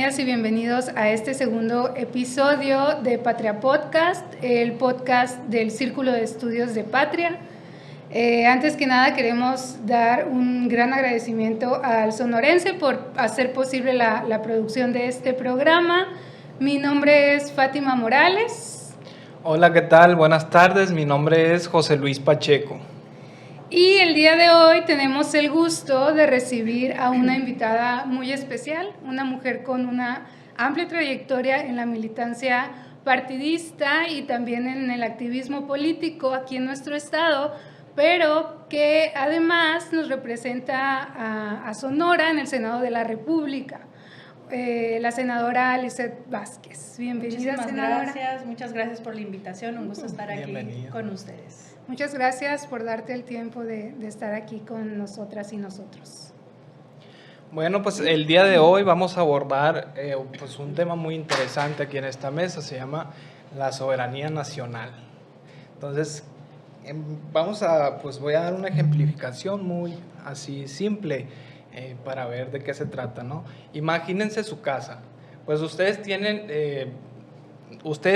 bienvenidas y bienvenidos a este segundo episodio de Patria Podcast, el podcast del Círculo de Estudios de Patria. Antes que nada queremos dar un gran agradecimiento al sonorense por hacer posible la producción de este programa. Mi nombre es Fátima Morales. Hola, ¿qué tal? Buenas tardes, mi nombre es José Luis Pacheco. Y el día de hoy tenemos el gusto de recibir a una invitada muy especial, una mujer con una amplia trayectoria en la militancia partidista y también en el activismo político aquí en nuestro estado, pero que además nos representa a Sonora en el Senado de la República. La senadora Lizeth Vázquez. Bienvenida, senadora. Muchas gracias por la invitación, un gusto estar aquí con ustedes. Muchas gracias por darte el tiempo de estar aquí con nosotras y nosotros. Bueno, pues el día de hoy vamos a abordar pues un tema muy interesante aquí en esta mesa, se llama la soberanía nacional. Entonces, voy a dar una ejemplificación muy así simple para ver de qué se trata, ¿no? Imagínense su casa, pues ustedes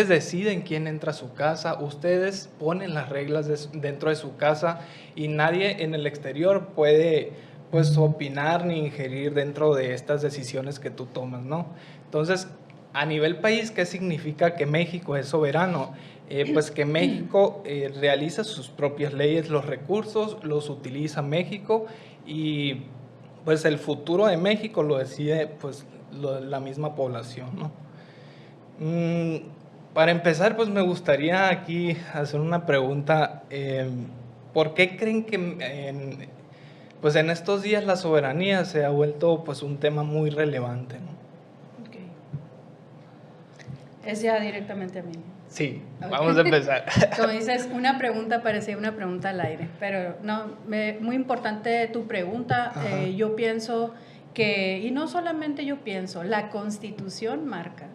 deciden quién entra a su casa, ustedes ponen las reglas dentro de su casa y nadie en el exterior puede pues opinar ni ingerir dentro de estas decisiones que tú tomas, ¿no? Entonces, a nivel país, ¿qué significa que México es soberano? Pues que México realiza sus propias leyes, los recursos los utiliza México y pues el futuro de México lo decide pues la misma población, ¿no? Para empezar, pues me gustaría aquí hacer una pregunta. ¿Por qué creen que en estos días la soberanía se ha vuelto pues un tema muy relevante, ¿no? Okay. Es ya directamente a mí. Sí, vamos a empezar. Como dices, una pregunta parecía una pregunta al aire, pero no, muy importante tu pregunta. Yo pienso que, y no solamente yo pienso, la Constitución marca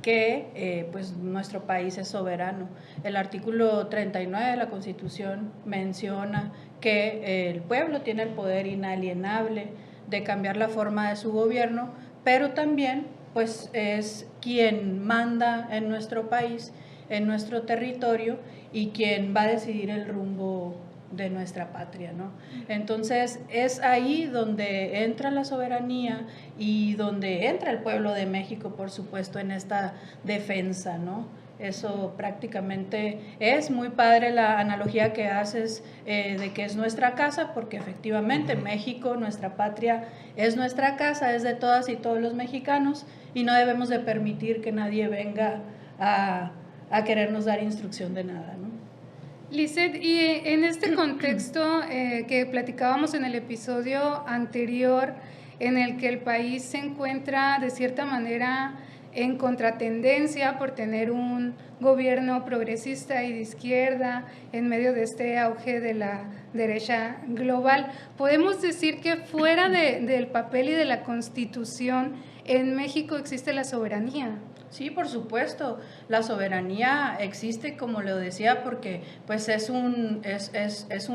que pues nuestro país es soberano. El artículo 39 de la Constitución menciona que el pueblo tiene el poder inalienable de cambiar la forma de su gobierno, pero también pues es quien manda en nuestro país, en nuestro territorio, y quien va a decidir el rumbo de nuestra patria, ¿no? Entonces es ahí donde entra la soberanía y donde entra el pueblo de México, por supuesto, en esta defensa, ¿no? Eso prácticamente es muy padre la analogía que haces de que es nuestra casa, porque efectivamente México, nuestra patria, es nuestra casa, es de todas y todos los mexicanos, y no debemos de permitir que nadie venga a querernos dar instrucción de nada, ¿no? Lizeth, y en este contexto que platicábamos en el episodio anterior, en el que el país se encuentra de cierta manera en contratendencia por tener un gobierno progresista y de izquierda en medio de este auge de la derecha global, ¿podemos decir que fuera del papel y de la Constitución en México existe la soberanía? Sí, por supuesto, la soberanía existe, como lo decía, porque pues es un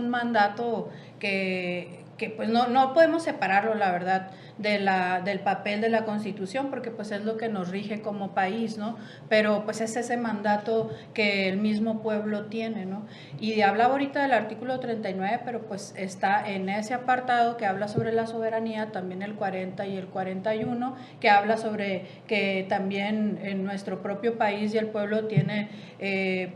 mandato que pues no podemos separarlo, la verdad, del papel de la Constitución, porque pues es lo que nos rige como país, ¿no? Pero pues es ese mandato que el mismo pueblo tiene, ¿no? Y hablaba ahorita del artículo 39, pero pues está en ese apartado que habla sobre la soberanía, también el 40 y el 41, que habla sobre que también en nuestro propio país y el pueblo tiene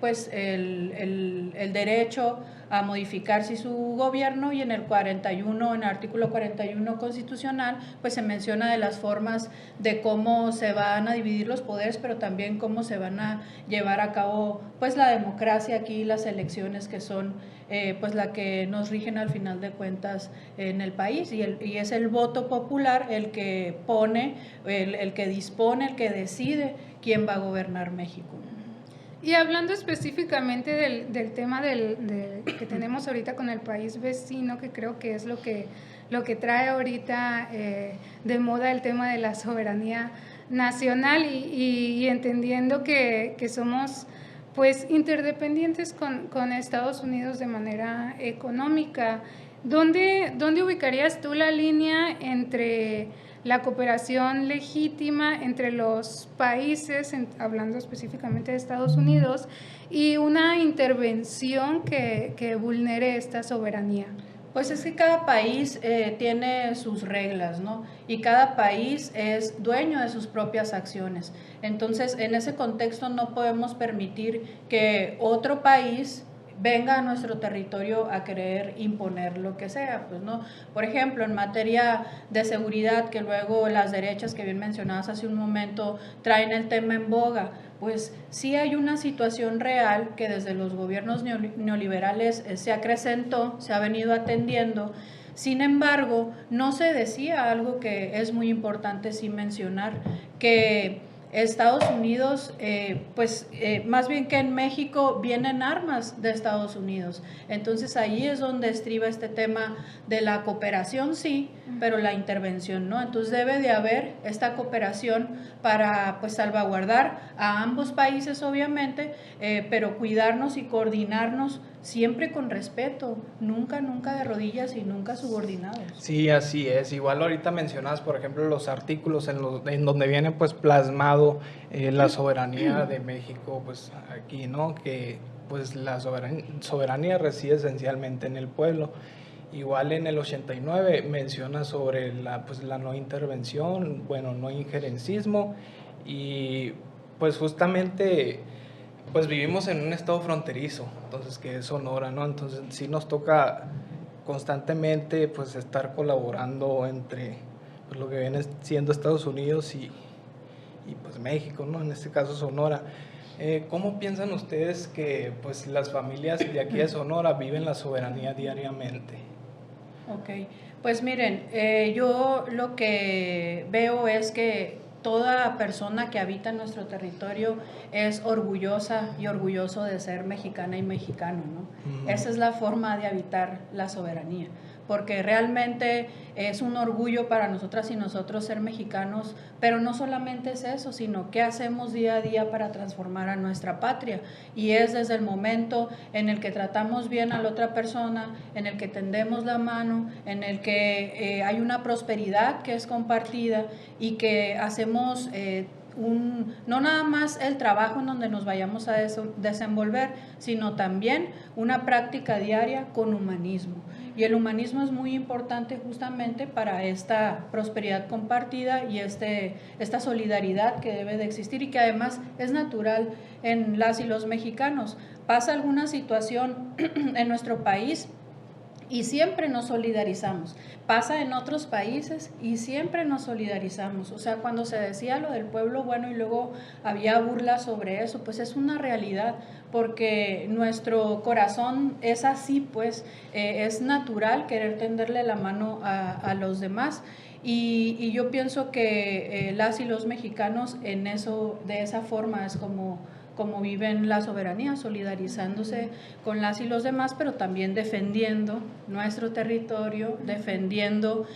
pues el derecho a modificarse su gobierno, y en el 41, en el artículo 41 constitucional, pues se menciona de las formas de cómo se van a dividir los poderes, pero también cómo se van a llevar a cabo pues la democracia aquí, las elecciones que son pues la que nos rigen al final de cuentas en el país, y es el voto popular el que pone, el que dispone, el que decide quién va a gobernar México. Y hablando específicamente del tema que tenemos ahorita con el país vecino, que creo que es lo que trae ahorita de moda el tema de la soberanía nacional, y entendiendo que somos pues interdependientes con Estados Unidos de manera económica, ¿dónde ubicarías tú la línea entre la cooperación legítima entre los países, hablando específicamente de Estados Unidos, y una intervención que vulnere esta soberanía? Pues es que cada país tiene sus reglas, ¿no? Y cada país es dueño de sus propias acciones. Entonces, en ese contexto no podemos permitir que otro país venga a nuestro territorio a querer imponer lo que sea, pues no. Por ejemplo, en materia de seguridad, que luego las derechas que bien mencionadas hace un momento traen el tema en boga, pues sí hay una situación real que desde los gobiernos neoliberales se acrecentó, se ha venido atendiendo. Sin embargo, no se decía algo que es muy importante sí mencionar, que Estados Unidos, más bien que en México vienen armas de Estados Unidos. Entonces ahí es donde estriba este tema de la cooperación, sí, pero la intervención no. Entonces debe de haber esta cooperación para pues salvaguardar a ambos países, obviamente, pero cuidarnos y coordinarnos siempre con respeto, nunca de rodillas y nunca subordinados. Sí, así es. Igual ahorita mencionas, por ejemplo, los artículos en donde viene pues plasmado la soberanía de México, pues aquí, ¿no? Que pues la soberanía reside esencialmente en el pueblo. Igual en el 89 menciona sobre la no intervención, bueno, no injerencismo, y pues justamente pues vivimos en un estado fronterizo, entonces que es Sonora, ¿no? Entonces sí nos toca constantemente pues estar colaborando entre pues, lo que viene siendo Estados Unidos y pues México, ¿no? En este caso Sonora. ¿Cómo piensan ustedes que pues las familias de aquí de Sonora viven la soberanía diariamente? Ok, pues miren, yo lo que veo es que toda persona que habita en nuestro territorio es orgullosa y orgulloso de ser mexicana y mexicano, ¿no? Esa es la forma de habitar la soberanía, porque realmente es un orgullo para nosotras y nosotros ser mexicanos, pero no solamente es eso, sino qué hacemos día a día para transformar a nuestra patria, y es desde el momento en el que tratamos bien a la otra persona, en el que tendemos la mano, en el que hay una prosperidad que es compartida y que hacemos no nada más el trabajo en donde nos vayamos a desenvolver, sino también una práctica diaria con humanismo. Y el humanismo es muy importante justamente para esta prosperidad compartida y esta solidaridad que debe de existir y que además es natural en las y los mexicanos. Pasa alguna situación en nuestro país y siempre nos solidarizamos. Pasa en otros países y siempre nos solidarizamos. O sea, cuando se decía lo del pueblo bueno y luego había burla sobre eso, pues es una realidad, porque nuestro corazón es así, pues es natural querer tenderle la mano a los demás. Y yo pienso que las y los mexicanos en eso, de esa forma es como viven la soberanía, solidarizándose con las y los demás, pero también defendiendo nuestro territorio, defendiendo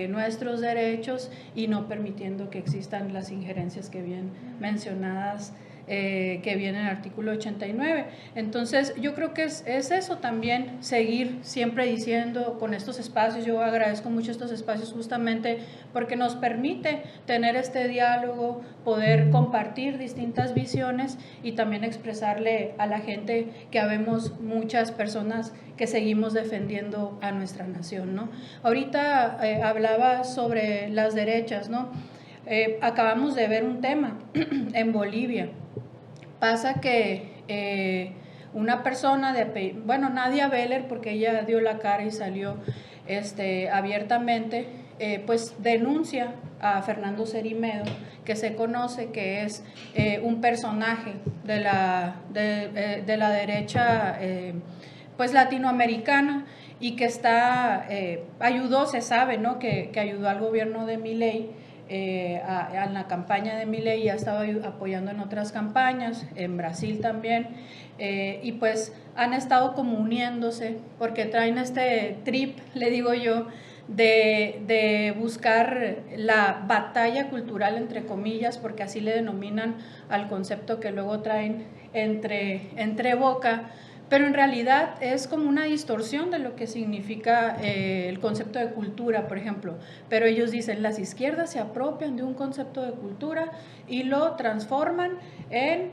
nuestros derechos y no permitiendo que existan las injerencias que bien mencionadas que viene en el artículo 89. Entonces yo creo que es eso también, seguir siempre diciendo con estos espacios. Yo agradezco mucho estos espacios justamente porque nos permite tener este diálogo, poder compartir distintas visiones y también expresarle a la gente que habemos muchas personas que seguimos defendiendo a nuestra nación, ¿no? Ahorita hablaba sobre las derechas, ¿no? Acabamos de ver un tema en Bolivia. Pasa que una persona Nadia Beller, porque ella dio la cara y salió abiertamente, pues denuncia a Fernando Cerimedo, que se conoce que es un personaje de la derecha pues latinoamericana y que ayudó, se sabe, ¿no? que ayudó al gobierno de Milei, a la campaña de Milei, y ha estado apoyando en otras campañas, en Brasil también, y pues han estado como uniéndose porque traen este trip, le digo yo, de buscar la batalla cultural, entre comillas, porque así le denominan al concepto que luego traen entre boca, pero en realidad es como una distorsión de lo que significa el concepto de cultura, por ejemplo. Pero ellos dicen, las izquierdas se apropian de un concepto de cultura y lo transforman en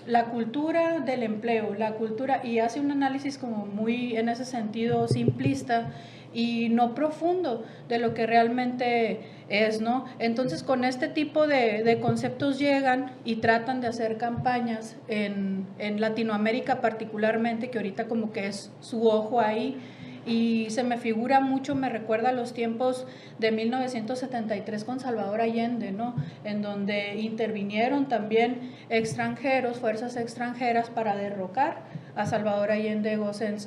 la cultura del empleo, la cultura, y hace un análisis como muy en ese sentido simplista y no profundo de lo que realmente es, ¿no? Entonces con este tipo de conceptos llegan y tratan de hacer campañas en Latinoamérica particularmente, que ahorita como que es su ojo ahí, y se me figura mucho, me recuerda a los tiempos de 1973 con Salvador Allende, ¿no? En donde intervinieron también extranjeros, fuerzas extranjeras para derrocar a Salvador Allende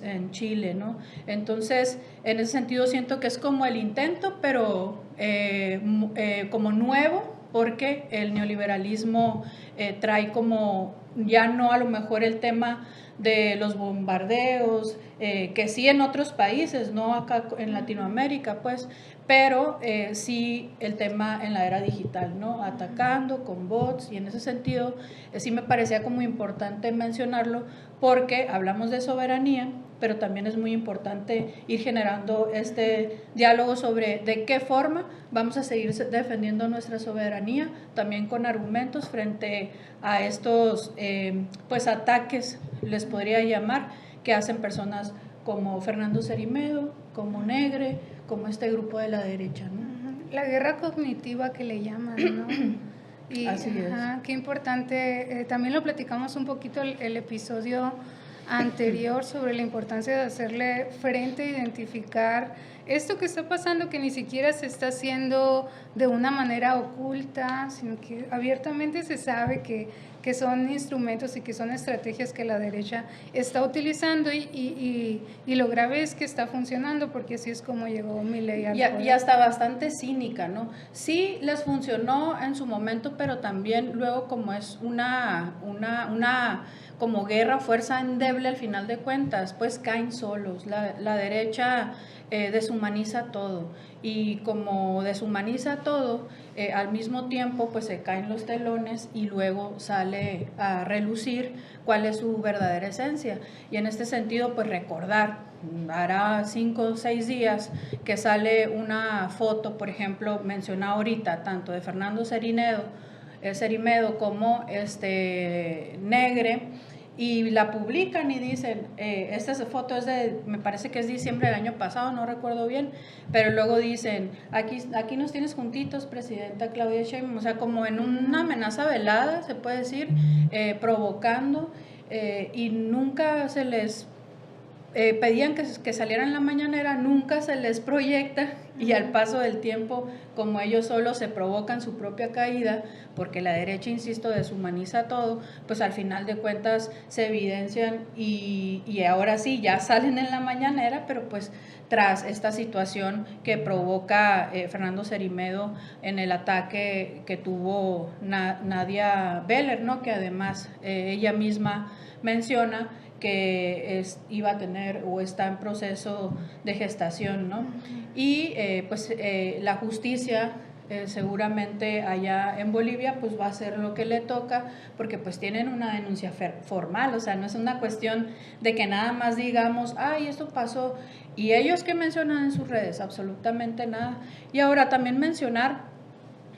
en Chile, ¿no? Entonces, en ese sentido siento que es como el intento, pero como nuevo, porque el neoliberalismo trae como ya no a lo mejor el tema de los bombardeos, que sí en otros países, no acá en Latinoamérica, pues, pero sí el tema en la era digital, ¿no? Atacando con bots, y en ese sentido sí me parecía como importante mencionarlo, porque hablamos de soberanía, pero también es muy importante ir generando este diálogo sobre de qué forma vamos a seguir defendiendo nuestra soberanía, también con argumentos frente a estos pues ataques, les podría llamar, que hacen personas como Fernando Cerimedo, como Negre, como este grupo de la derecha, ¿no? La guerra cognitiva que le llaman, ¿no? Y, así es. Qué importante, también lo platicamos un poquito el episodio anterior sobre la importancia de hacerle frente, identificar esto que está pasando, que ni siquiera se está haciendo de una manera oculta, sino que abiertamente se sabe que son instrumentos y que son estrategias que la derecha está utilizando y lo grave es que está funcionando, porque así es como llegó Milei al poder. Y hasta bastante cínica, ¿no? Sí les funcionó en su momento, pero también luego como es una como guerra, fuerza endeble al final de cuentas, pues caen solos. La derecha deshumaniza todo, y como deshumaniza todo, al mismo tiempo pues se caen los telones y luego sale a relucir cuál es su verdadera esencia. Y en este sentido pues recordar, hará 5 o 6 días que sale una foto, por ejemplo, mencionada ahorita, tanto de Fernando Cerimedo como Negre, y la publican y dicen, esta foto es me parece que es diciembre del año pasado, no recuerdo bien, pero luego dicen, aquí nos tienes juntitos, presidenta Claudia Sheinbaum, o sea, como en una amenaza velada, se puede decir, provocando, y nunca se les pedían que salieran en la mañanera, nunca se les proyecta, y al paso del tiempo, como ellos solos se provocan su propia caída, porque la derecha, insisto, deshumaniza todo, pues al final de cuentas se evidencian y ahora sí, ya salen en la mañanera, pero pues tras esta situación que provoca Fernando Cerimedo en el ataque que tuvo Nadia Beller, ¿no? Que además ella misma menciona que iba a tener o está en proceso de gestación, ¿no? Y pues la justicia seguramente allá en Bolivia pues va a hacer lo que le toca, porque pues tienen una denuncia formal, o sea, no es una cuestión de que nada más digamos, ay, esto pasó, y ellos que mencionan en sus redes, absolutamente nada. Y ahora también mencionar,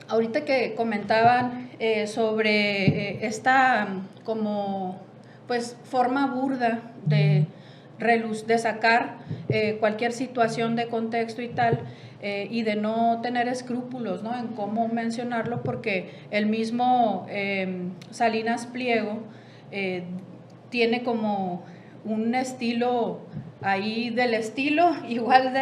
ahorita que comentaban sobre esta como pues forma burda de sacar cualquier situación de contexto y tal, y de no tener escrúpulos, ¿no? En cómo mencionarlo, porque el mismo Salinas Pliego tiene como un estilo ahí del estilo igual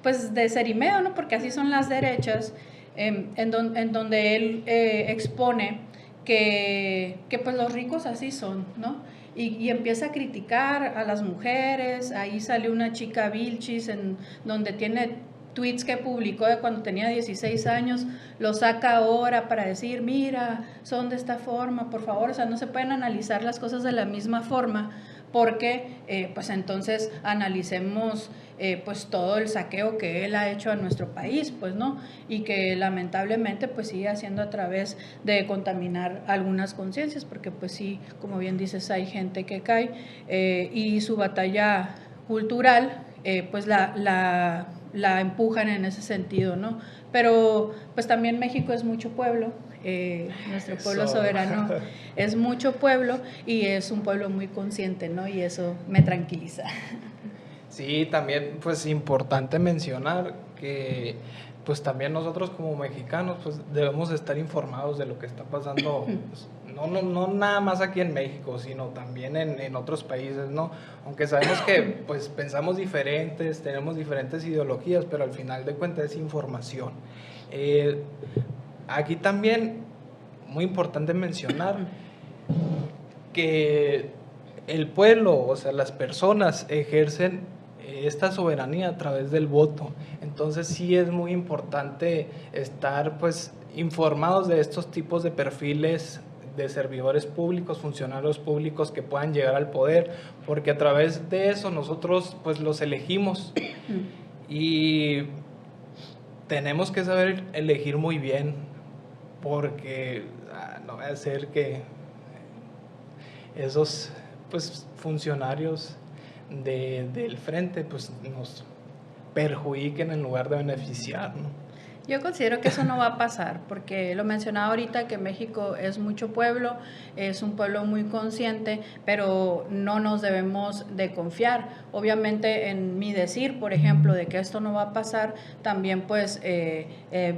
pues de Cerimedo, ¿no? Porque así son las derechas, en donde él expone que pues los ricos así son, ¿no? Y empieza a criticar a las mujeres. Ahí salió una chica Vilchis en donde tiene tweets que publicó de cuando tenía 16 años, lo saca ahora para decir, mira, son de esta forma, por favor, o sea, no se pueden analizar las cosas de la misma forma, porque pues entonces analicemos pues todo el saqueo que él ha hecho a nuestro país, pues no, y que lamentablemente pues sigue haciendo a través de contaminar algunas conciencias, porque pues sí, como bien dices, hay gente que cae y su batalla cultural pues la empujan en ese sentido, ¿no? Pero pues también México es mucho pueblo, nuestro pueblo soberano es mucho pueblo y es un pueblo muy consciente, ¿no? Y eso me tranquiliza. Sí, también pues importante mencionar que pues también nosotros como mexicanos pues debemos estar informados de lo que está pasando, pues, no nada más aquí en México, sino también en otros países, ¿no? Aunque sabemos que pues pensamos diferentes, tenemos diferentes ideologías, pero al final de cuentas es información. Aquí también, muy importante mencionar que el pueblo, o sea, las personas ejercen esta soberanía a través del voto. Entonces sí es muy importante estar pues informados de estos tipos de perfiles de servidores públicos, funcionarios públicos que puedan llegar al poder, porque a través de eso nosotros pues los elegimos y tenemos que saber elegir muy bien, porque no va a ser que esos pues funcionarios del frente pues nos perjudiquen en lugar de beneficiar, ¿no? Yo considero que eso no va a pasar, porque lo mencionaba ahorita que México es mucho pueblo, es un pueblo muy consciente, pero no nos debemos de confiar. Obviamente en mi decir, por ejemplo, de que esto no va a pasar, también pues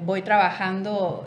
voy trabajando,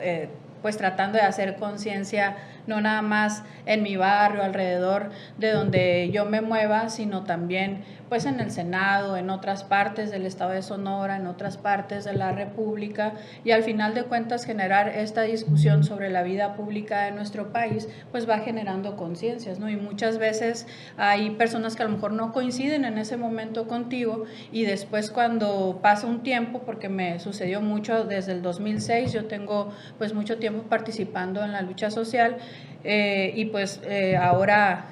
pues tratando de hacer conciencia, no nada más en mi barrio, alrededor de donde yo me mueva, sino también pues en el Senado, en otras partes del estado de Sonora, en otras partes de la República, y al final de cuentas generar esta discusión sobre la vida pública de nuestro país, pues va generando conciencias, ¿no? Y muchas veces hay personas que a lo mejor no coinciden en ese momento contigo y después cuando pasa un tiempo, porque me sucedió mucho desde el 2006, yo tengo pues mucho tiempo participando en la lucha social y pues ahora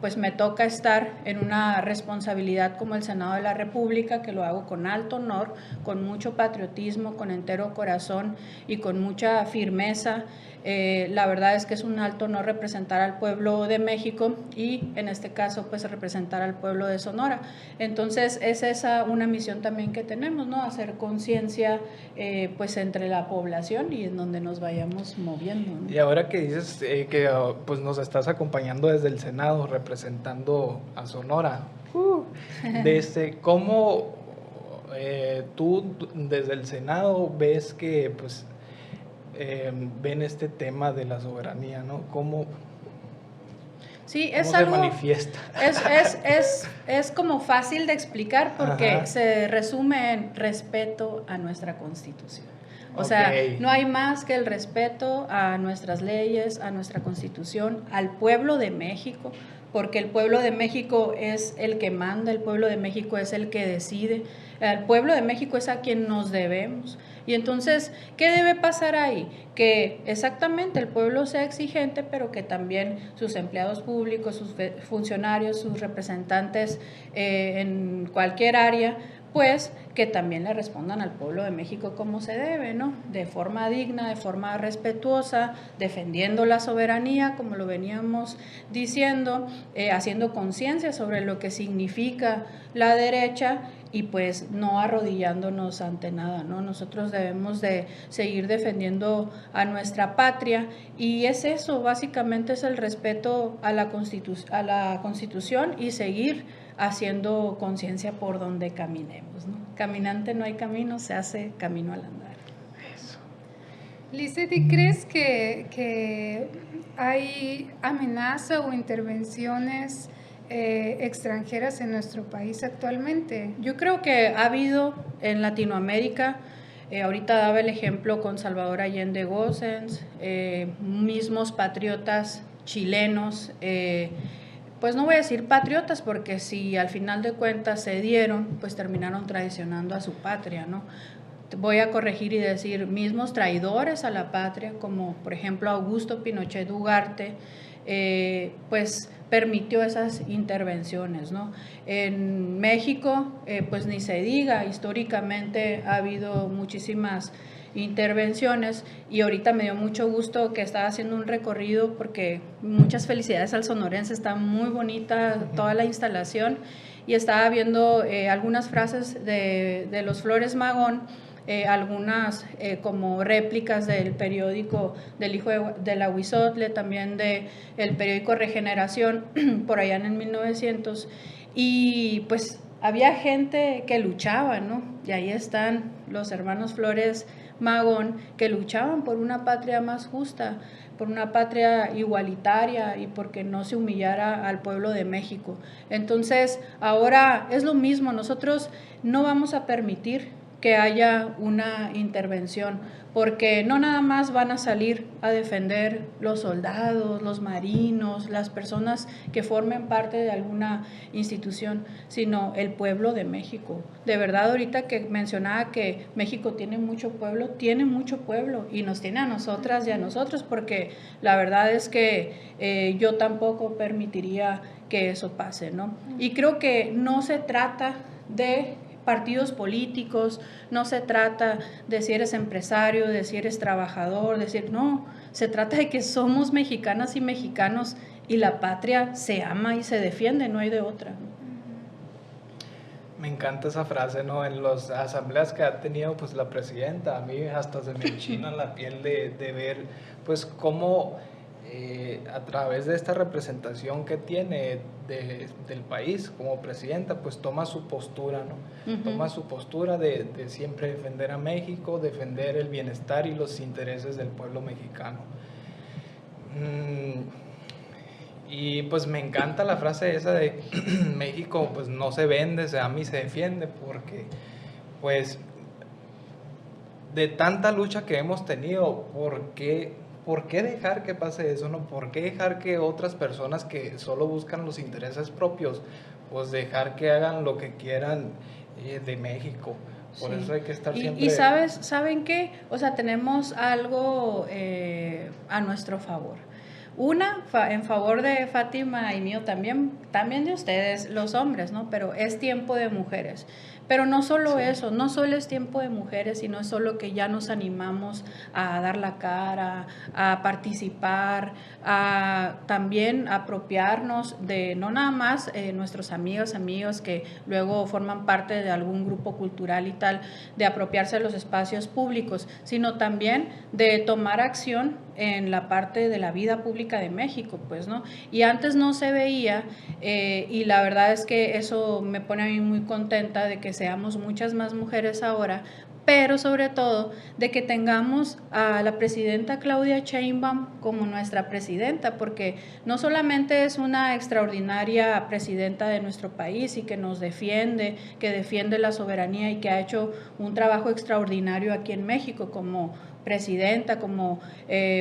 pues me toca estar en una responsabilidad como el Senado de la República, que lo hago con alto honor, con mucho patriotismo, con entero corazón y con mucha firmeza. La verdad es que es un alto honor representar al pueblo de México y en este caso pues representar al pueblo de Sonora. Entonces es esa una misión también que tenemos, ¿no? Hacer conciencia pues entre la población y en donde nos vayamos moviendo, ¿no? Y ahora que dices que pues nos estás acompañando desde el Senado representando a Sonora, desde cómo tú desde el Senado ves que pues ven este tema de la soberanía, ¿no? ¿Cómo sí, es se algo, manifiesta? es como fácil de explicar porque Ajá. se resume en respeto a nuestra Constitución. O sea, no hay más que el respeto a nuestras leyes, a nuestra Constitución, al pueblo de México, porque el pueblo de México es el que manda, el pueblo de México es el que decide, el pueblo de México es a quien nos debemos. Y entonces, ¿qué debe pasar ahí? Que exactamente el pueblo sea exigente, pero que también sus empleados públicos, sus funcionarios, sus representantes en cualquier área, pues que también le respondan al pueblo de México como se debe, ¿no? De forma digna, de forma respetuosa, defendiendo la soberanía, como lo veníamos diciendo, haciendo conciencia sobre lo que significa la derecha y pues no arrodillándonos ante nada, ¿no? Nosotros debemos de seguir defendiendo a nuestra patria y es eso, básicamente es el respeto a la Constitución y seguir haciendo conciencia por donde caminemos, ¿no? Caminante no hay camino, se hace camino al andar. Eso. Lizeth, ¿y crees que hay amenaza o intervenciones extranjeras en nuestro país actualmente? Yo creo que ha habido en Latinoamérica, ahorita daba el ejemplo con Salvador Allende Gossens, mismos patriotas chilenos, pues no voy a decir patriotas porque si al final de cuentas se dieron, pues terminaron traicionando a su patria, ¿no? Voy a corregir y decir mismos traidores a la patria, como por ejemplo Augusto Pinochet Ugarte, pues permitió esas intervenciones, ¿no? En México, pues ni se diga, históricamente ha habido muchísimas intervenciones y ahorita me dio mucho gusto que estaba haciendo un recorrido porque muchas felicidades al sonorense, está muy bonita toda la instalación y estaba viendo algunas frases de los Flores Magón, algunas como réplicas del periódico del hijo de la Huizotle, también del periódico Regeneración por allá en el 1900 y pues había gente que luchaba, ¿no? Y ahí están los hermanos Flores Magón que luchaban por una patria más justa, por una patria igualitaria y porque no se humillara al pueblo de México. Entonces, ahora es lo mismo, nosotros no vamos a permitir que haya una intervención, porque no nada más van a salir a defender los soldados, los marinos, las personas que formen parte de alguna institución, sino el pueblo de México. De verdad, ahorita que mencionaba que México tiene mucho pueblo y nos tiene a nosotras y a nosotros, porque la verdad es que yo tampoco permitiría que eso pase, ¿no? Y creo que no se trata de partidos políticos, no se trata de si eres empresario, de si eres trabajador, no, se trata de que somos mexicanas y mexicanos y la patria se ama y se defiende, no hay de otra. Me encanta esa frase, ¿no? En las asambleas que ha tenido pues la presidenta, a mí hasta se me enchina la piel de ver pues cómo a través de esta representación que tiene del país como presidenta, pues toma su postura, ¿no? Toma su postura de siempre defender a México, defender el bienestar y los intereses del pueblo mexicano. Y pues me encanta la frase esa de México pues no se vende, se ama y se defiende, porque pues de tanta lucha que hemos tenido, ¿por qué dejar que pase eso, no? ¿Por qué dejar que otras personas que solo buscan los intereses propios, pues dejar que hagan lo que quieran de México? Por Sí. eso hay que estar siempre... Y ¿saben qué? O sea, tenemos algo a nuestro favor. Una, en favor de Fátima y mío también de ustedes, los hombres, ¿no? Pero es tiempo de mujeres. Pero no solo eso, no solo es tiempo de mujeres, sino es solo que ya nos animamos a dar la cara, a participar, a también apropiarnos de no nada más nuestros amigos que luego forman parte de algún grupo cultural y tal, de apropiarse de los espacios públicos, sino también de tomar acción en la parte de la vida pública de México, pues, ¿no? Y antes no se veía y la verdad es que eso me pone a mí muy contenta de que seamos muchas más mujeres ahora, pero sobre todo de que tengamos a la presidenta Claudia Sheinbaum como nuestra presidenta, porque no solamente es una extraordinaria presidenta de nuestro país y que nos defiende, que defiende la soberanía y que ha hecho un trabajo extraordinario aquí en México como presidenta, como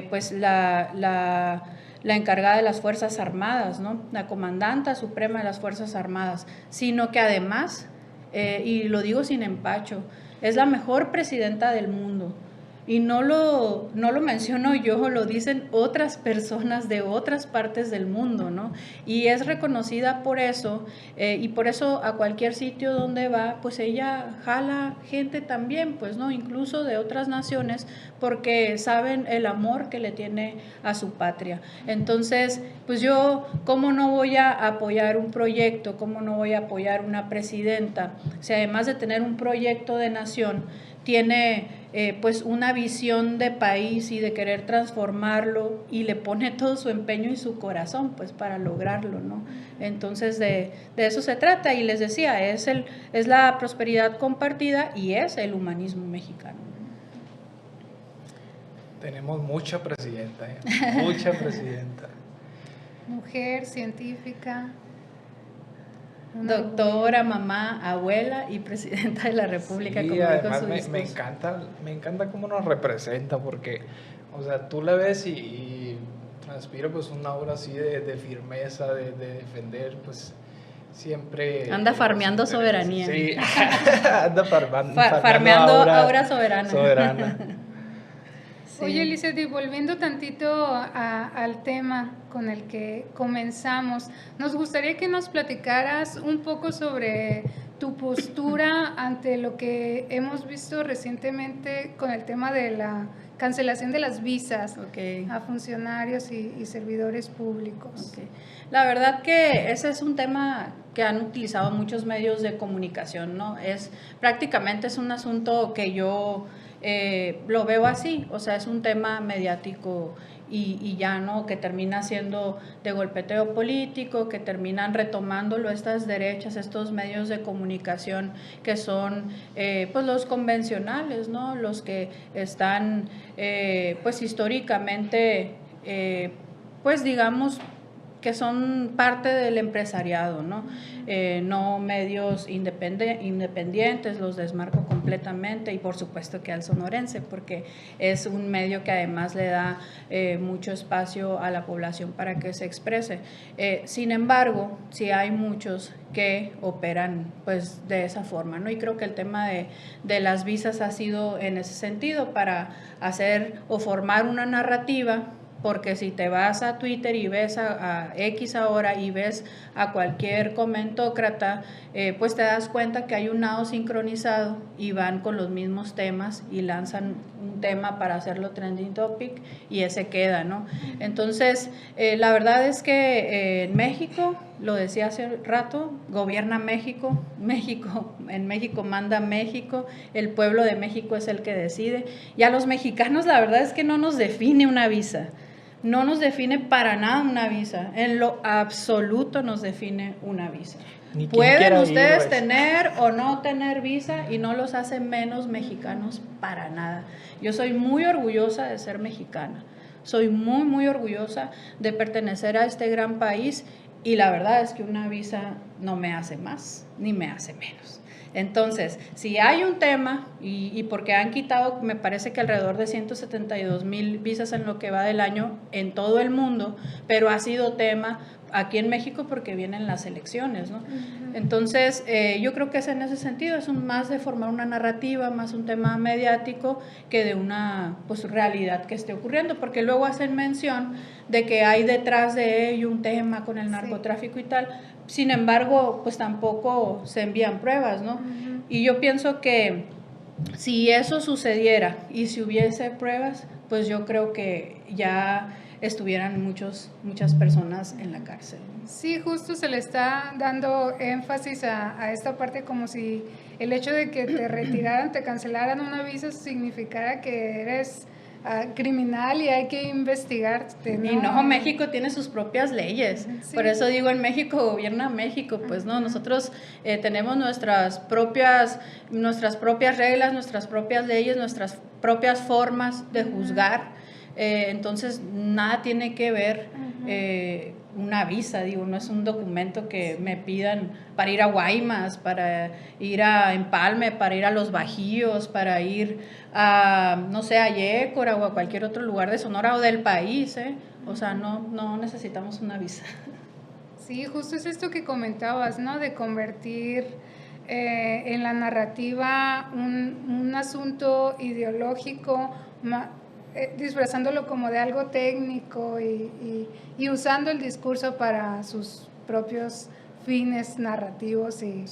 pues la encargada de las Fuerzas Armadas, ¿no? La comandanta suprema de las Fuerzas Armadas, sino que además, y lo digo sin empacho, es la mejor presidenta del mundo. Y no lo menciono yo, lo dicen otras personas de otras partes del mundo, ¿no? Y es reconocida por eso, y por eso a cualquier sitio donde va, pues ella jala gente también, pues, ¿no? Incluso de otras naciones, porque saben el amor que le tiene a su patria. Entonces, pues yo, ¿cómo no voy a apoyar un proyecto? ¿Cómo no voy a apoyar una presidenta? Si además de tener un proyecto de nación, tiene pues una visión de país y de querer transformarlo y le pone todo su empeño y su corazón pues para lograrlo, ¿no? Entonces de eso se trata y les decía, es la prosperidad compartida y es el humanismo mexicano. Tenemos mucha presidenta, mucha presidenta. Mujer, científica. Doctora, mamá, abuela y presidenta de la República. Sí, como además dijo su me encanta cómo nos representa, porque, o sea, tú la ves y transpira pues una aura así de firmeza, de defender, pues siempre... Anda farmeando soberanía. Sí, anda farmeando farmeando aura soberana. soberana. Oye, Lizeth, y volviendo tantito al tema con el que comenzamos, nos gustaría que nos platicaras un poco sobre tu postura ante lo que hemos visto recientemente con el tema de la cancelación de las visas a funcionarios y servidores públicos. La verdad que ese es un tema que han utilizado muchos medios de comunicación, ¿no? Prácticamente es un asunto que yo lo veo así, o sea, es un tema mediático y ya, ¿no? Que termina siendo de golpeteo político, que terminan retomándolo estas derechas, estos medios de comunicación que son pues los convencionales, ¿no? Los que están pues históricamente pues digamos que son parte del empresariado, ¿no? No medios independientes, los desmarco completamente, y por supuesto que al sonorense, porque es un medio que además le da mucho espacio a la población para que se exprese. Sin embargo, sí hay muchos que operan pues de esa forma, ¿no? Y creo que el tema de las visas ha sido en ese sentido para hacer o formar una narrativa. Porque si te vas a Twitter y ves a X ahora y ves a cualquier comentócrata, pues te das cuenta que hay un nado sincronizado y van con los mismos temas y lanzan un tema para hacerlo trending topic y ese queda, ¿no? Entonces, la verdad es que en México, lo decía hace rato, gobierna México, en México manda México, el pueblo de México es el que decide, y a los mexicanos la verdad es que no nos define una visa. No nos define para nada una visa, en lo absoluto nos define una visa. Pueden ustedes tener o no tener visa y no los hace menos mexicanos para nada. Yo soy muy orgullosa de ser mexicana, soy muy, muy orgullosa de pertenecer a este gran país, y la verdad es que una visa no me hace más ni me hace menos. Entonces, si hay un tema, y porque han quitado, me parece que alrededor de 172,000 visas en lo que va del año en todo el mundo, pero ha sido tema aquí en México porque vienen las elecciones, ¿no? Entonces, yo creo que es en ese sentido, es más de formar una narrativa, más un tema mediático que de una pues realidad que esté ocurriendo, porque luego hacen mención de que hay detrás de ello un tema con el narcotráfico y tal. Sin embargo, pues tampoco se envían pruebas, ¿no? Y yo pienso que si eso sucediera y si hubiese pruebas, pues yo creo que ya estuvieran muchas personas en la cárcel. Sí, justo se le está dando énfasis a esta parte, como si el hecho de que te retiraran, te cancelaran una visa significara que eres criminal y hay que investigarte, ¿no? Y no, México tiene sus propias leyes, sí. Por eso digo, en México gobierna México, pues no, nosotros tenemos nuestras propias reglas, nuestras propias leyes, nuestras propias formas de juzgar, entonces nada tiene que ver una visa, digo, no es un documento que me pidan para ir a Guaymas, para ir a Empalme, para ir a Los Bajíos, para ir a, no sé, a Yécora o a cualquier otro lugar de Sonora o del país, o sea, no necesitamos una visa. Sí, justo es esto que comentabas, ¿no? De convertir en la narrativa un asunto ideológico, disfrazándolo como de algo técnico y usando el discurso para sus propios fines narrativos y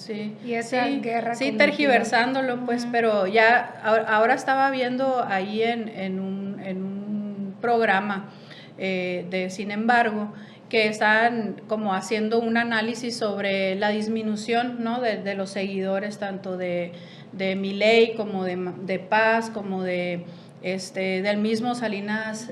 esa guerra. Sí, tergiversándolo, pues, pero ya ahora estaba viendo ahí en un programa de Sin embargo, que están como haciendo un análisis sobre la disminución, ¿no? de los seguidores, tanto de Milei como de Paz, como del mismo Salinas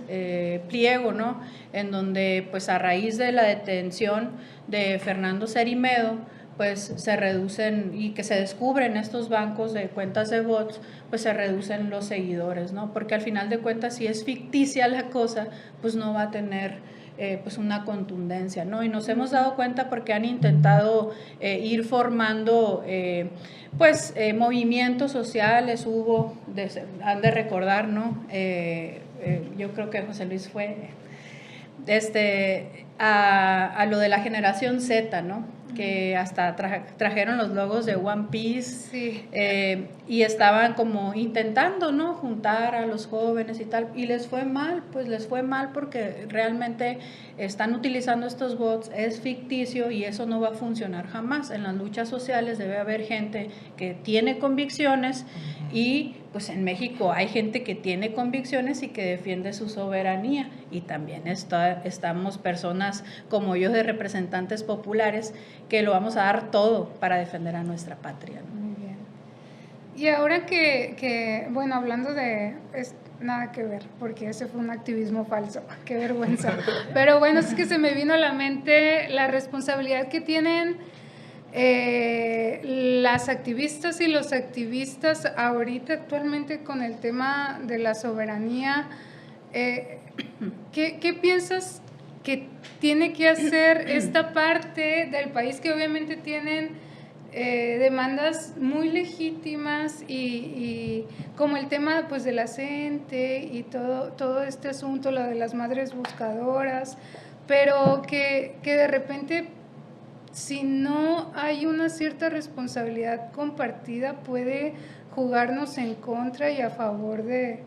Pliego, ¿no? En donde pues a raíz de la detención de Fernando Cerimedo, pues se reducen, y que se descubren estos bancos de cuentas de bots, pues se reducen los seguidores, ¿no? Porque al final de cuentas, si es ficticia la cosa, pues no va a tener pues una contundencia, ¿no? Y nos hemos dado cuenta porque han intentado ir formando movimientos sociales, han de recordar, ¿no? Yo creo que José Luis fue a lo de la generación Z, ¿no? Que hasta trajeron los logos de One Piece, y estaban como intentando, ¿no?, juntar a los jóvenes y tal, y les fue mal, pues les fue mal porque realmente están utilizando estos bots, es ficticio y eso no va a funcionar jamás. En las luchas sociales debe haber gente que tiene convicciones y pues en México hay gente que tiene convicciones y que defiende su soberanía, y también estamos personas como yo de representantes populares que lo vamos a dar todo para defender a nuestra patria, ¿no? Muy bien. Y ahora bueno, hablando nada que ver, porque ese fue un activismo falso, qué vergüenza. Pero bueno, es que se me vino a la mente la responsabilidad que tienen las activistas y los activistas ahorita actualmente con el tema de la soberanía. ¿Qué piensas que tiene que hacer esta parte del país, que obviamente tienen demandas muy legítimas y como el tema pues de la gente y todo este asunto, lo de las madres buscadoras, pero que de repente, si no hay una cierta responsabilidad compartida, puede jugarnos en contra y a favor de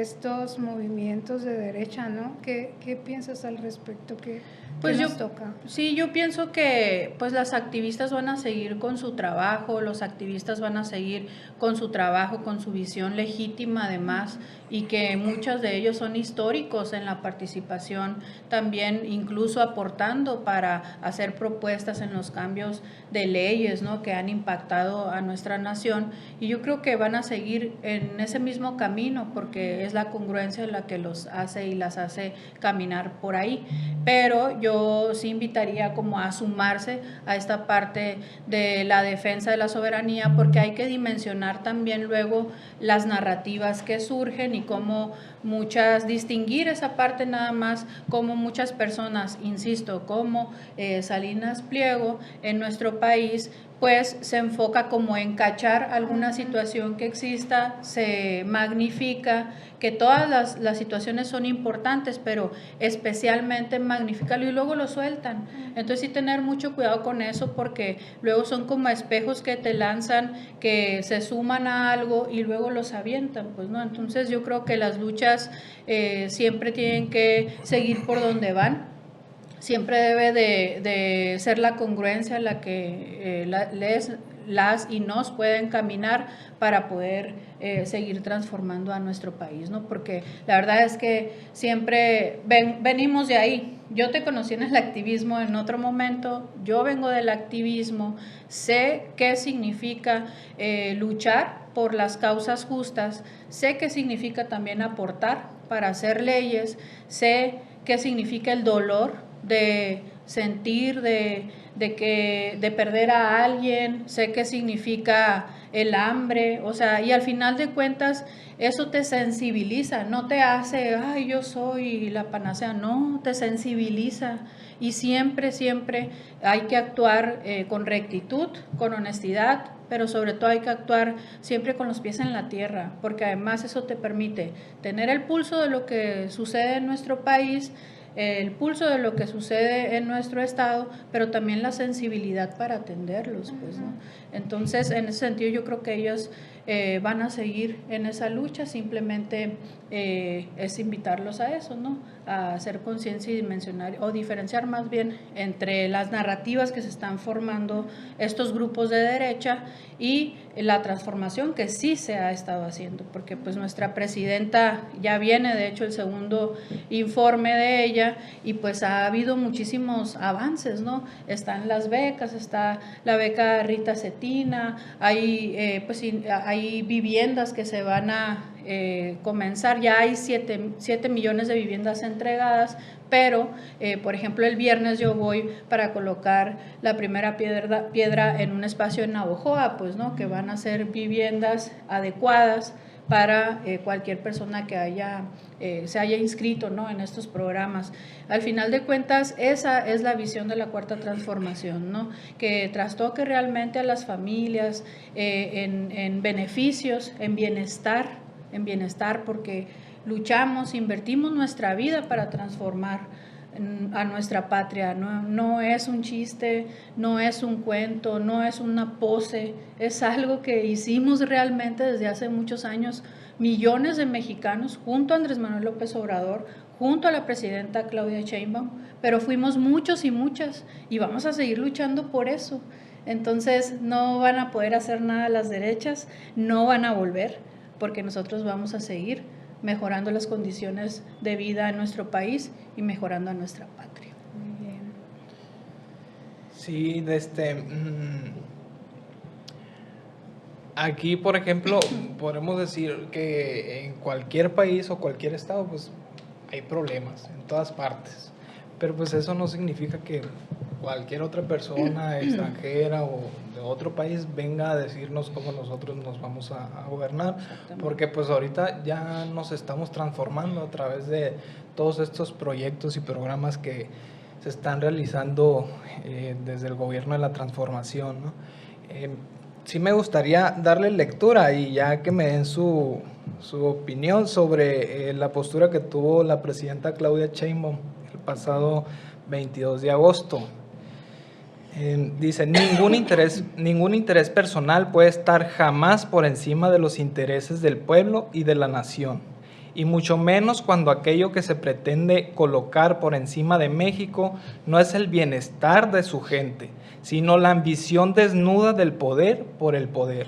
estos movimientos de derecha, ¿no? ¿Qué piensas al respecto? ¿Qué nos toca? Sí, yo pienso que pues las activistas van a seguir con su trabajo, los activistas van a seguir con su trabajo, con su visión legítima además, y que muchos de ellos son históricos en la participación, también incluso aportando para hacer propuestas en los cambios de leyes, ¿no?, que han impactado a nuestra nación, y yo creo que van a seguir en ese mismo camino porque es la congruencia la que los hace y las hace caminar por ahí. Pero yo sí invitaría como a sumarse a esta parte de la defensa de la soberanía, porque hay que dimensionar también luego las narrativas que surgen y cómo distinguir esa parte nada más, como muchas personas, insisto, como Salinas Pliego en nuestro país, pues se enfoca como en cachar alguna situación que exista, se magnifica, que todas las situaciones son importantes, pero especialmente magnificarlo y luego lo sueltan. Entonces sí tener mucho cuidado con eso, porque luego son como espejos que te lanzan, que se suman a algo y luego los avientan, pues, ¿no? Entonces yo creo que las luchas siempre tienen que seguir por donde van. Siempre debe de ser la congruencia la que las y nos pueden caminar para poder seguir transformando a nuestro país, ¿no? Porque la verdad es que siempre venimos de ahí. Yo te conocí en el activismo en otro momento, yo vengo del activismo, sé qué significa luchar por las causas justas, sé qué significa también aportar para hacer leyes, sé qué significa el dolor de sentir, de perder a alguien, sé qué significa el hambre, o sea, y al final de cuentas eso te sensibiliza, no te hace, ay, yo soy la panacea, no, te sensibiliza, y siempre hay que actuar con rectitud, con honestidad, pero sobre todo hay que actuar siempre con los pies en la tierra, porque además eso te permite tener el pulso de lo que sucede en nuestro país, el pulso de lo que sucede en nuestro estado, pero también la sensibilidad para atenderlos, pues, ¿no? Entonces, en ese sentido, yo creo que ellos van a seguir en esa lucha, simplemente es invitarlos a eso, ¿no? A hacer conciencia y dimensionar, o diferenciar más bien entre las narrativas que se están formando estos grupos de derecha y la transformación que sí se ha estado haciendo, porque pues nuestra presidenta ya viene, de hecho, el segundo informe de ella, y pues ha habido muchísimos avances, ¿no? Están las becas, está la beca Rita Cetina, hay viviendas que se van a comenzar, ya hay 7 millones de viviendas entregadas, pero por ejemplo el viernes yo voy para colocar la primera piedra en un espacio en Navojoa, pues, ¿no? Que van a ser viviendas adecuadas para cualquier persona que se haya inscrito, ¿no?, en estos programas. Al final de cuentas, esa es la visión de la Cuarta Transformación, ¿no?, que trastoque realmente a las familias en beneficios, en bienestar, porque luchamos, invertimos nuestra vida para transformar a nuestra patria. No es un chiste, no es un cuento, no es una pose, es algo que hicimos realmente desde hace muchos años, millones de mexicanos, junto a Andrés Manuel López Obrador, junto a la presidenta Claudia Sheinbaum, pero fuimos muchos y muchas, y vamos a seguir luchando por eso. Entonces no van a poder hacer nada las derechas, no van a volver, porque nosotros vamos a seguir mejorando las condiciones de vida en nuestro país y mejorando a nuestra patria. Muy bien. Sí, aquí, por ejemplo, podemos decir que en cualquier país o cualquier estado, pues hay problemas en todas partes, pero pues eso no significa que cualquier otra persona extranjera o de otro país venga a decirnos cómo nosotros nos vamos a gobernar, porque pues ahorita ya nos estamos transformando a través de todos estos proyectos y programas que se están realizando desde el gobierno de la transformación, ¿no? Sí me gustaría darle lectura y ya que me den su opinión sobre la postura que tuvo la presidenta Claudia Sheinbaum el pasado 22 de agosto. Dice, ningún interés personal puede estar jamás por encima de los intereses del pueblo y de la nación, y mucho menos cuando aquello que se pretende colocar por encima de México no es el bienestar de su gente, sino la ambición desnuda del poder por el poder.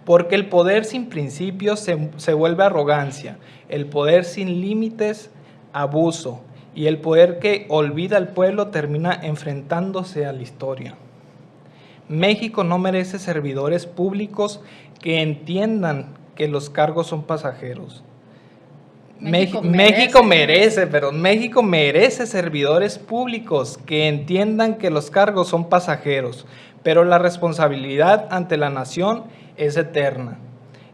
Porque el poder sin principios se vuelve arrogancia, el poder sin límites, abuso, y el poder que olvida al pueblo termina enfrentándose a la historia. México no merece servidores públicos que entiendan que los cargos son pasajeros. México merece servidores públicos que entiendan que los cargos son pasajeros, pero la responsabilidad ante la nación es eterna.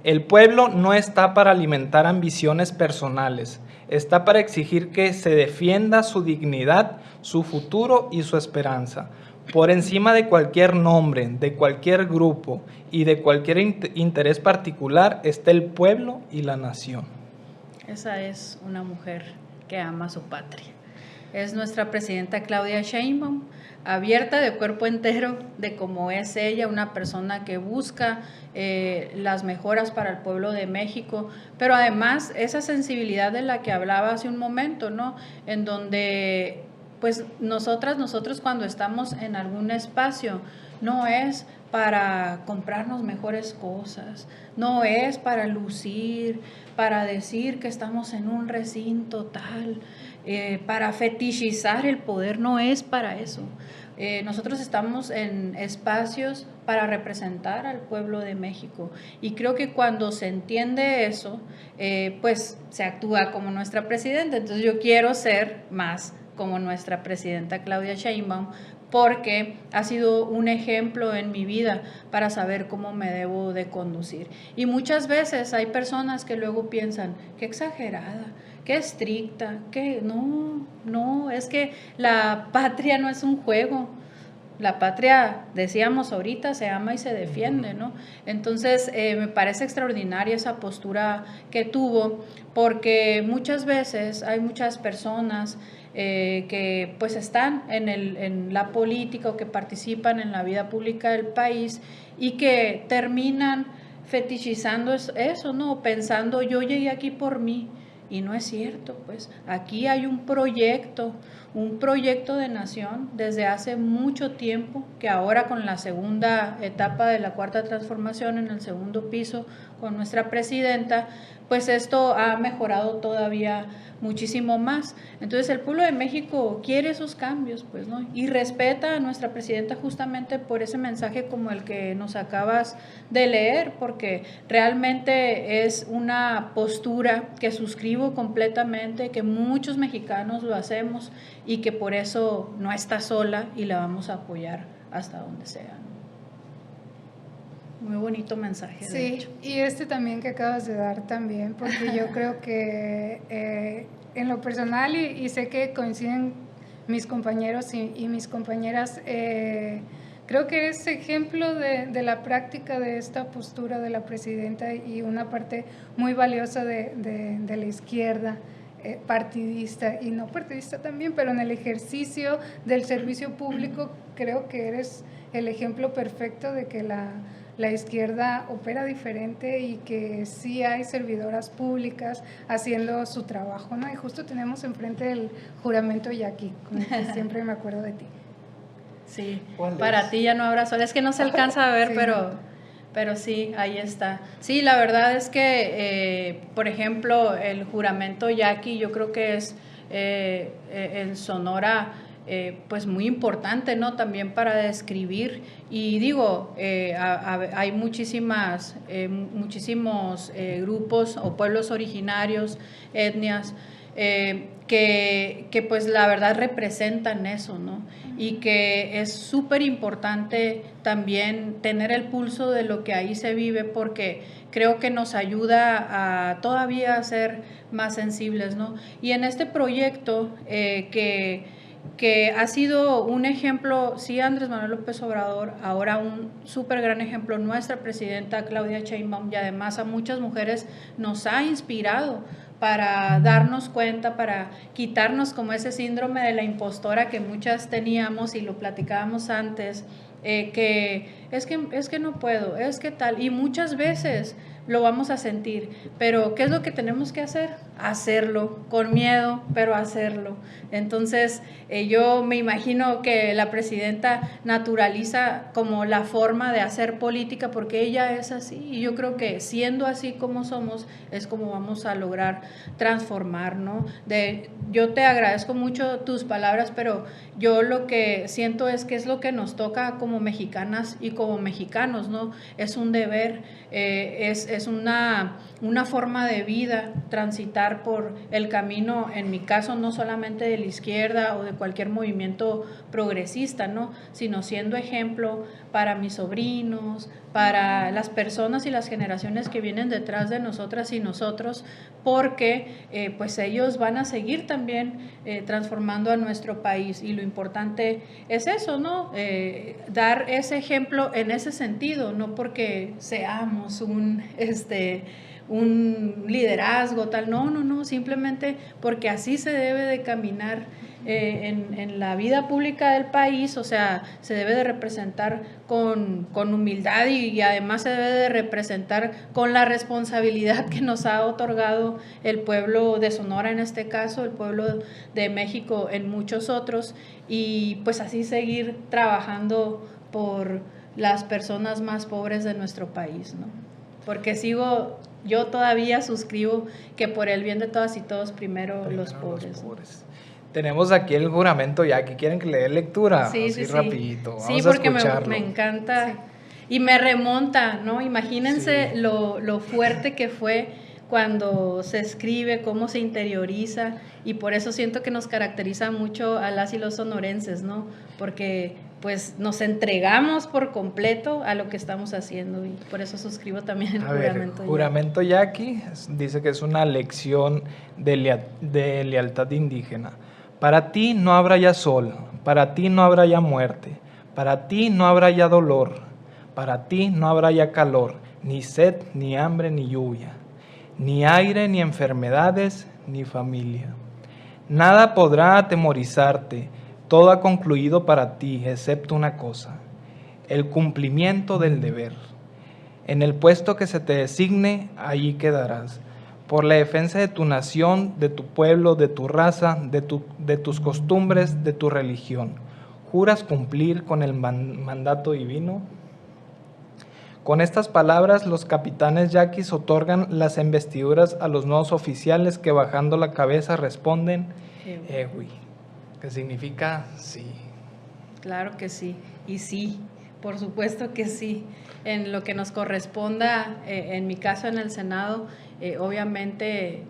El pueblo no está para alimentar ambiciones personales, está para exigir que se defienda su dignidad, su futuro y su esperanza. Por encima de cualquier nombre, de cualquier grupo y de cualquier interés particular está el pueblo y la nación. Esa es una mujer que ama a su patria. Es nuestra presidenta Claudia Sheinbaum, abierta de cuerpo entero de cómo es ella, una persona que busca las mejoras para el pueblo de México, pero además esa sensibilidad de la que hablaba hace un momento, ¿no? En donde pues nosotros cuando estamos en algún espacio, no es para comprarnos mejores cosas, no es para lucir, para decir que estamos en un recinto tal, para fetichizar el poder, no es para eso. Nosotros estamos en espacios para representar al pueblo de México, y creo que cuando se entiende eso, pues se actúa como nuestra presidenta. Entonces yo quiero ser más como nuestra presidenta Claudia Sheinbaum, porque ha sido un ejemplo en mi vida para saber cómo me debo de conducir. Y muchas veces hay personas que luego piensan, qué exagerada, qué estricta, que no, es que la patria no es un juego. La patria, decíamos ahorita, se ama y se defiende, ¿no? Entonces, me parece extraordinaria esa postura que tuvo, porque muchas veces hay muchas personas que pues están en la política o que participan en la vida pública del país y que terminan fetichizando eso, ¿no? Pensando, yo llegué aquí por mí. Y no es cierto, pues aquí hay un proyecto de nación desde hace mucho tiempo, que ahora con la segunda etapa de la cuarta transformación en el segundo piso con nuestra presidenta, pues esto ha mejorado todavía muchísimo más. Entonces el pueblo de México quiere esos cambios, pues, ¿no? Y respeta a nuestra presidenta justamente por ese mensaje como el que nos acabas de leer, porque realmente es una postura que suscribo completamente, que muchos mexicanos lo hacemos y que por eso no está sola y la vamos a apoyar hasta donde sea. Muy bonito mensaje. Sí, y también que acabas de dar también, porque yo creo que en lo personal, y sé que coinciden mis compañeros y mis compañeras, creo que es ejemplo de la práctica de esta postura de la presidenta y una parte muy valiosa de la izquierda partidista y no partidista también, pero en el ejercicio del servicio público creo que eres el ejemplo perfecto de que la izquierda opera diferente y que sí hay servidoras públicas haciendo su trabajo, ¿no? Y justo tenemos enfrente el juramento yaqui, con el que siempre me acuerdo de ti. Sí, para ti ya no habrá sol, es que no se alcanza a ver, Sí. pero sí, ahí está. Sí, la verdad es que, por ejemplo, el juramento yaqui yo creo que es en Sonora pues muy importante, ¿no? También para describir, y digo, hay muchísimos grupos o pueblos originarios, etnias, que pues la verdad representan eso, ¿no? Y que es súper importante también tener el pulso de lo que ahí se vive, porque creo que nos ayuda a todavía ser más sensibles, ¿no? Y en este proyecto que ha sido un ejemplo, sí, Andrés Manuel López Obrador, ahora un súper gran ejemplo, nuestra presidenta Claudia Sheinbaum, y además a muchas mujeres nos ha inspirado para darnos cuenta, para quitarnos como ese síndrome de la impostora que muchas teníamos, y lo platicábamos antes, que es que no puedo, es que tal, y muchas veces lo vamos a sentir, pero ¿qué es lo que tenemos que hacer? Hacerlo, con miedo, pero hacerlo. Entonces, yo me imagino que la presidenta naturaliza como la forma de hacer política, porque ella es así, y yo creo que siendo así como somos, es como vamos a lograr transformar, ¿no? Yo te agradezco mucho tus palabras, pero yo lo que siento es que es lo que nos toca como mexicanas y como mexicanos, ¿no? Es un deber, es una forma de vida, transitar por el camino, en mi caso, no solamente de la izquierda o de cualquier movimiento progresista, ¿no? Sino siendo ejemplo para mis sobrinos, para las personas y las generaciones que vienen detrás de nosotras y nosotros, porque pues ellos van a seguir también transformando a nuestro país, y lo importante es eso, ¿no? Dar ese ejemplo en ese sentido, no porque seamos un liderazgo tal, no, simplemente porque así se debe de caminar en la vida pública del país, o sea, se debe de representar con humildad, y además se debe de representar con la responsabilidad que nos ha otorgado el pueblo de Sonora en este caso, el pueblo de México en muchos otros, y pues así seguir trabajando por las personas más pobres de nuestro país, ¿no? Porque yo todavía suscribo que por el bien de todas y todos, primero los pobres. Tenemos aquí el juramento yaqui. ¿Quieren que le dé lectura? Sí, así sí, rapidito. Vamos sí, a porque escucharlo. me encanta, Sí. y me remonta, ¿no? Imagínense Sí. lo fuerte que fue cuando se escribe, cómo se interioriza, y por eso siento que nos caracteriza mucho a las y los sonorenses, ¿no? Porque pues nos entregamos por completo a lo que estamos haciendo, y por eso suscribo también el juramento. Juramento yaqui dice que es una lección de lealtad indígena. Para ti no habrá ya sol, para ti no habrá ya muerte, para ti no habrá ya dolor, para ti no habrá ya calor, ni sed, ni hambre, ni lluvia, ni aire, ni enfermedades, ni familia. Nada podrá atemorizarte, todo ha concluido para ti, excepto una cosa, el cumplimiento del deber. En el puesto que se te designe, allí quedarás, por la defensa de tu nación, de tu pueblo, de tu raza, de tus costumbres, de tu religión. ¿Juras cumplir con el mandato divino? Con estas palabras, los capitanes yaquis otorgan las investiduras a los nuevos oficiales, que bajando la cabeza responden Ewi, que significa sí. Claro que sí, y sí, por supuesto que sí. En lo que nos corresponda, en mi caso en el Senado, obviamente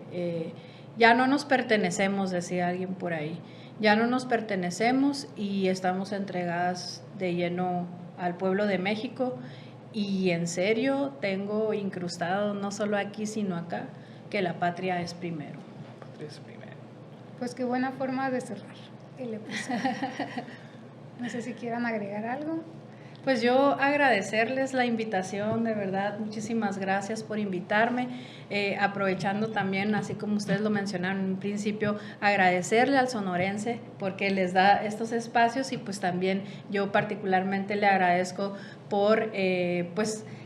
ya no nos pertenecemos, decía alguien por ahí, ya no nos pertenecemos, y estamos entregadas de lleno al pueblo de México, y en serio tengo incrustado, no solo aquí sino acá, que la patria es primero. La patria es primero. Pues qué buena forma de cerrar el episodio. No sé si quieran agregar algo. Pues yo agradecerles la invitación, de verdad, muchísimas gracias por invitarme, aprovechando también, así como ustedes lo mencionaron en un principio, agradecerle al sonorense porque les da estos espacios y pues también yo particularmente le agradezco por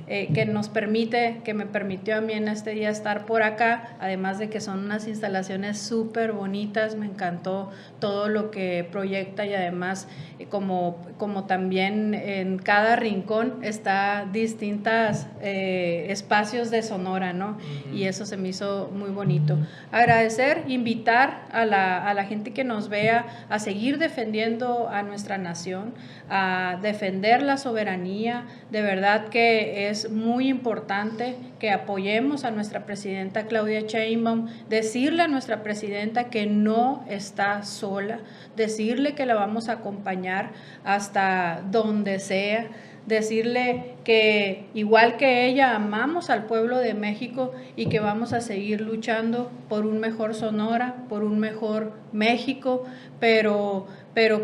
que me permitió a mí en este día estar por acá, además de que son unas instalaciones súper bonitas, me encantó todo lo que proyecta y además como también en cada rincón está distintas espacios de Sonora, ¿no? Uh-huh. Y eso se me hizo muy bonito. Agradecer, invitar a la gente que nos vea a seguir defendiendo a nuestra nación, a defender la soberanía. De verdad que es muy importante que apoyemos a nuestra presidenta Claudia Sheinbaum, decirle a nuestra presidenta que no está sola, decirle que la vamos a acompañar hasta donde sea, decirle que igual que ella amamos al pueblo de México y que vamos a seguir luchando por un mejor Sonora, por un mejor México, pero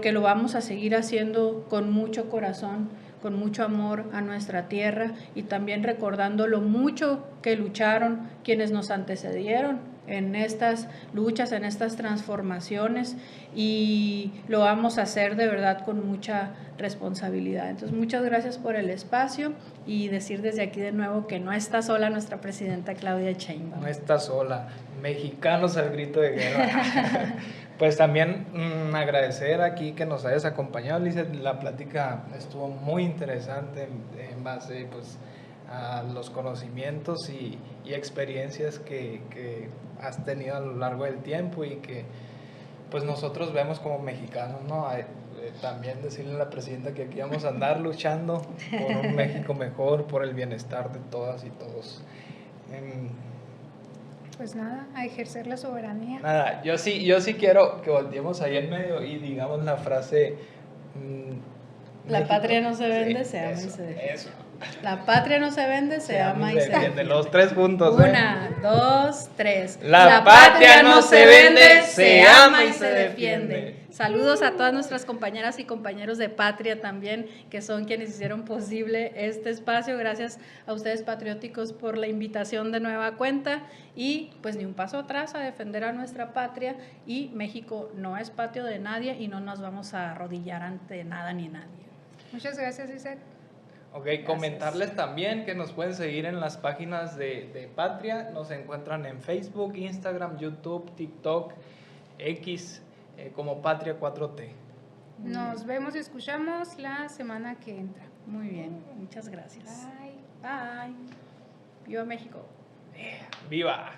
que lo vamos a seguir haciendo con mucho corazón, con mucho amor a nuestra tierra y también recordando lo mucho que lucharon quienes nos antecedieron en estas luchas, en estas transformaciones, y lo vamos a hacer de verdad con mucha responsabilidad. Entonces, muchas gracias por el espacio y decir desde aquí de nuevo que no está sola nuestra presidenta Claudia Sheinbaum. No está sola, mexicanos al grito de guerra. Pues también agradecer aquí que nos hayas acompañado, Lizeth. La plática estuvo muy interesante en base pues, a los conocimientos y experiencias que has tenido a lo largo del tiempo y que pues nosotros vemos como mexicanos, ¿no? También decirle a la presidenta que aquí vamos a andar luchando por un México mejor, por el bienestar de todas y todos. Pues nada, a ejercer la soberanía. Nada, yo sí quiero que volteemos ahí en medio y digamos la frase... la México, patria no se vende, sí, se ama eso, y se defiende. Eso. La patria no se vende, se ama y se defiende. Los 3 puntos. 1, 2, 3. La patria no se vende, se ama y se defiende. Saludos a todas nuestras compañeras y compañeros de Patria también, que son quienes hicieron posible este espacio. Gracias a ustedes, patrióticos, por la invitación de nueva cuenta. Y pues ni un paso atrás a defender a nuestra patria. Y México no es patio de nadie y no nos vamos a arrodillar ante nada ni nadie. Muchas gracias, Lizeth. Ok, gracias. Comentarles también que nos pueden seguir en las páginas de Patria. Nos encuentran en Facebook, Instagram, YouTube, TikTok, X, como Patria 4T. Nos vemos y escuchamos la semana que entra. Muy bien, muchas gracias. Bye. Bye. Viva México. ¡Viva!